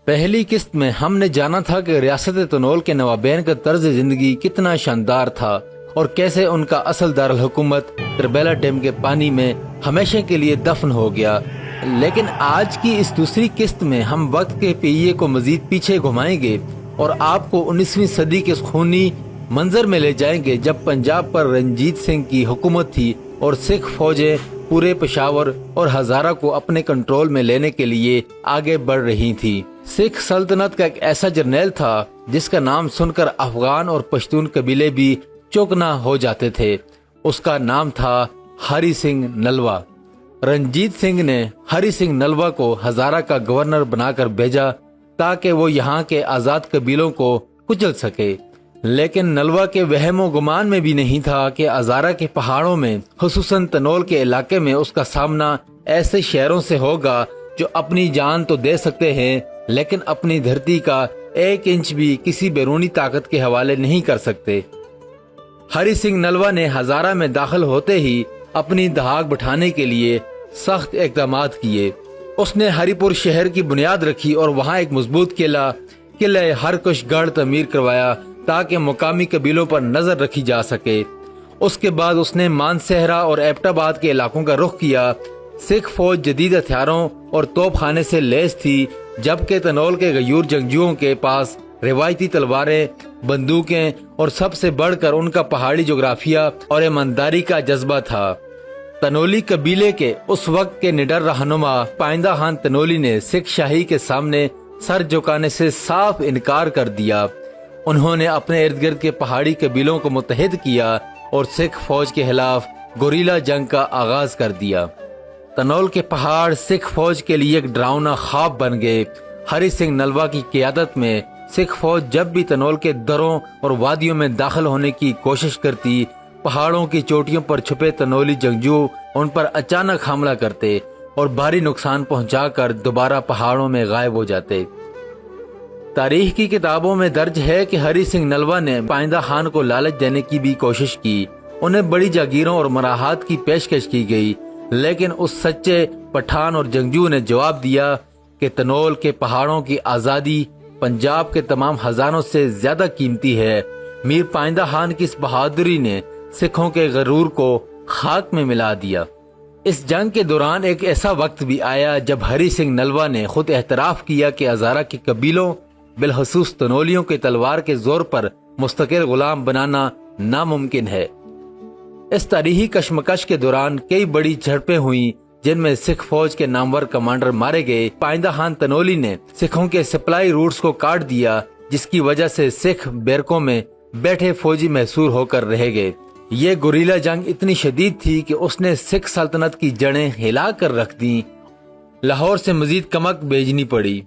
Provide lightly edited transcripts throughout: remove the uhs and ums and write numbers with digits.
پہلی قسط میں ہم نے جانا تھا کہ ریاست تنول کے نوابین کا طرز زندگی کتنا شاندار تھا اور کیسے ان کا اصل دارالحکومت تربیلا ڈیم کے پانی میں ہمیشہ کے لیے دفن ہو گیا، لیکن آج کی اس دوسری قسط میں ہم وقت کے پہیے کو مزید پیچھے گھمائیں گے اور آپ کو 19ویں صدی کے خونی منظر میں لے جائیں گے جب پنجاب پر رنجیت سنگھ کی حکومت تھی اور سکھ فوجیں پورے پشاور اور ہزارہ کو اپنے کنٹرول میں لینے کے لیے آگے بڑھ رہی تھی۔ سکھ سلطنت کا ایک ایسا جرنیل تھا جس کا نام سن کر افغان اور پشتون قبیلے بھی چوکنا ہو جاتے تھے۔ اس کا نام تھا ہری سنگھ نلوا۔ رنجیت سنگھ نے ہری سنگھ نلوا کو ہزارہ کا گورنر بنا کر بھیجا تاکہ وہ یہاں کے آزاد قبیلوں کو کچل سکے، لیکن نلوا کے وہم و گمان میں بھی نہیں تھا کہ ہزارہ کے پہاڑوں میں خصوصاً تنول کے علاقے میں اس کا سامنا ایسے شہروں سے ہوگا جو اپنی جان تو دے سکتے ہیں لیکن اپنی دھرتی کا 1 انچ بھی کسی بیرونی طاقت کے حوالے نہیں کر سکتے۔ ہری سنگھ نلوا نے ہزارہ میں داخل ہوتے ہی اپنی دھاک بٹھانے کے لیے سخت اقدامات کیے۔ اس نے ہری پور شہر کی بنیاد رکھی اور وہاں ایک مضبوط قلعہ ہرکش گڑھ تعمیر کروایا تاکہ مقامی قبیلوں پر نظر رکھی جا سکے۔ اس کے بعد اس نے مانسہرہ اور ایبٹ آباد کے علاقوں کا رخ کیا۔ سکھ فوج جدید ہتھیاروں اور توپ خانے سے لیس تھی، جبکہ تنول کے غیور جنگجوؤں کے پاس روایتی تلواریں، بندوقیں اور سب سے بڑھ کر ان کا پہاڑی جغرافیہ اور ایمانداری کا جذبہ تھا۔ تنولی قبیلے کے اس وقت کے نڈر رہنما پائندہ خان تنولی نے سکھ شاہی کے سامنے سر جھکانے سے صاف انکار کر دیا۔ انہوں نے اپنے ارد گرد کے پہاڑی قبیلوں کو متحد کیا اور سکھ فوج کے خلاف گوریلا جنگ کا آغاز کر دیا۔ تنول کے پہاڑ سکھ فوج کے لیے ایک ڈراؤنا خواب بن گئے۔ ہری سنگھ نلوا کی قیادت میں سکھ فوج جب بھی تنول کے دروں اور وادیوں میں داخل ہونے کی کوشش کرتی، پہاڑوں کی چوٹیوں پر چھپے تنولی جنگجو ان پر اچانک حملہ کرتے اور بھاری نقصان پہنچا کر دوبارہ پہاڑوں میں غائب ہو جاتے۔ تاریخ کی کتابوں میں درج ہے کہ ہری سنگھ نلوا نے پائندہ خان کو لالچ دینے کی بھی کوشش کی۔ انہیں بڑی جاگیروں اور مراحات کی پیشکش کی گئی، لیکن اس سچے پٹھان اور جنگجو نے جواب دیا کہ تنول کے پہاڑوں کی آزادی پنجاب کے تمام خزانوں سے زیادہ قیمتی ہے۔ میر پائندہ خان کی اس بہادری نے سکھوں کے غرور کو خاک میں ملا دیا۔ اس جنگ کے دوران ایک ایسا وقت بھی آیا جب ہری سنگھ نلوا نے خود اعتراف کیا کہ ہزارہ کے قبیلوں بالخصوص تنولیوں کے تلوار کے زور پر مستقل غلام بنانا ناممکن ہے۔ اس تاریخی کشمکش کے دوران کئی بڑی جھڑپیں ہوئیں جن میں سکھ فوج کے نامور کمانڈر مارے گئے۔ پائندہ خان تنولی نے سکھوں کے سپلائی روٹس کو کاٹ دیا، جس کی وجہ سے سکھ بیرکوں میں بیٹھے فوجی محصور ہو کر رہ گئے۔ یہ گوریلا جنگ اتنی شدید تھی کہ اس نے سکھ سلطنت کی جڑیں ہلا کر رکھ دیں۔ لاہور سے مزید کمک بھیجنی پڑی۔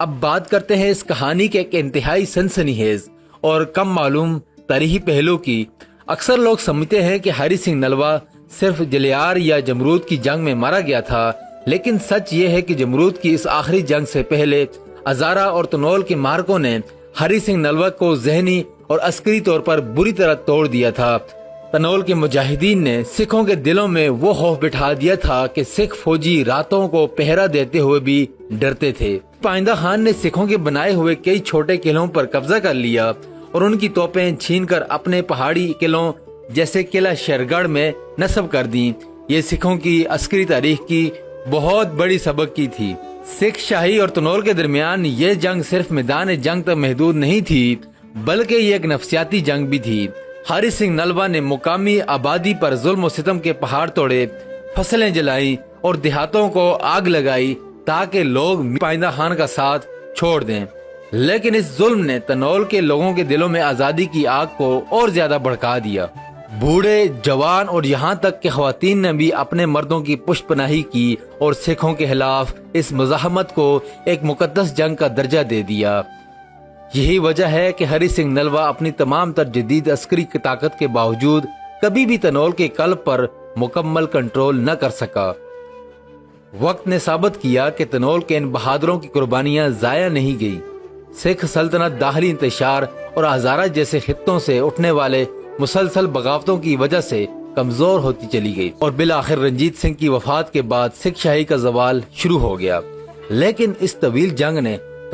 اب بات کرتے ہیں اس کہانی کے ایک انتہائی سنسنی خیز اور کم معلوم تاریخی پہلو کی۔ اکثر لوگ سمجھتے ہیں کہ ہری سنگھ نلوا صرف جلیار یا جمرود کی جنگ میں مارا گیا تھا، لیکن سچ یہ ہے کہ جمرود کی اس آخری جنگ سے پہلے ہزارہ اور تنول کے مارکوں نے ہری سنگھ نلوا کو ذہنی اور عسکری طور پر بری طرح توڑ دیا تھا۔ تنول کے مجاہدین نے سکھوں کے دلوں میں وہ خوف بٹھا دیا تھا کہ سکھ فوجی راتوں کو پہرا دیتے ہوئے بھی ڈرتے تھے۔ پائندہ خان نے سکھوں کے بنائے ہوئے کئی چھوٹے قلعوں پر قبضہ کر لیا اور ان کی توپیں چھین کر اپنے پہاڑی قلعوں جیسے قلعہ شیرگڑھ میں نصب کر دیں۔ یہ سکھوں کی عسکری تاریخ کی بہت بڑی سبق کی تھی۔ سکھ شاہی اور تنول کے درمیان یہ جنگ صرف میدان جنگ تک محدود نہیں تھی، بلکہ یہ ایک نفسیاتی جنگ بھی تھی۔ ہری سنگھ نلوا نے مقامی آبادی پر ظلم و ستم کے پہاڑ توڑے، فصلیں جلائیں اور دیہاتوں کو آگ لگائی تاکہ لوگ پائندہ خان کا ساتھ چھوڑ دیں، لیکن اس ظلم نے تنول کے لوگوں کے دلوں میں آزادی کی آگ کو اور زیادہ بھڑکا دیا۔ بوڑھے، جوان اور یہاں تک کہ خواتین نے بھی اپنے مردوں کی پشت پناہی کی اور سکھوں کے خلاف اس مزاحمت کو ایک مقدس جنگ کا درجہ دے دیا۔ یہی وجہ ہے کہ ہری سنگھ نلوا اپنی تمام تر جدید عسکری طاقت کے باوجود کبھی بھی تنول کے قلب پر مکمل کنٹرول نہ کر سکا۔ وقت نے ثابت کیا کہ تنول کے ان بہادروں کی قربانیاں ضائع نہیں گئی۔ سکھ سلطنت داخلی انتشار اور ہزارہ جیسے خطوں سے اٹھنے والے مسلسل بغاوتوں کی وجہ سے کمزور ہوتی چلی گئی اور بالآخر رنجیت سنگھ کی وفات کے بعد سکھ شاہی کا زوال شروع ہو گیا۔ لیکن اس طویل جنگ نے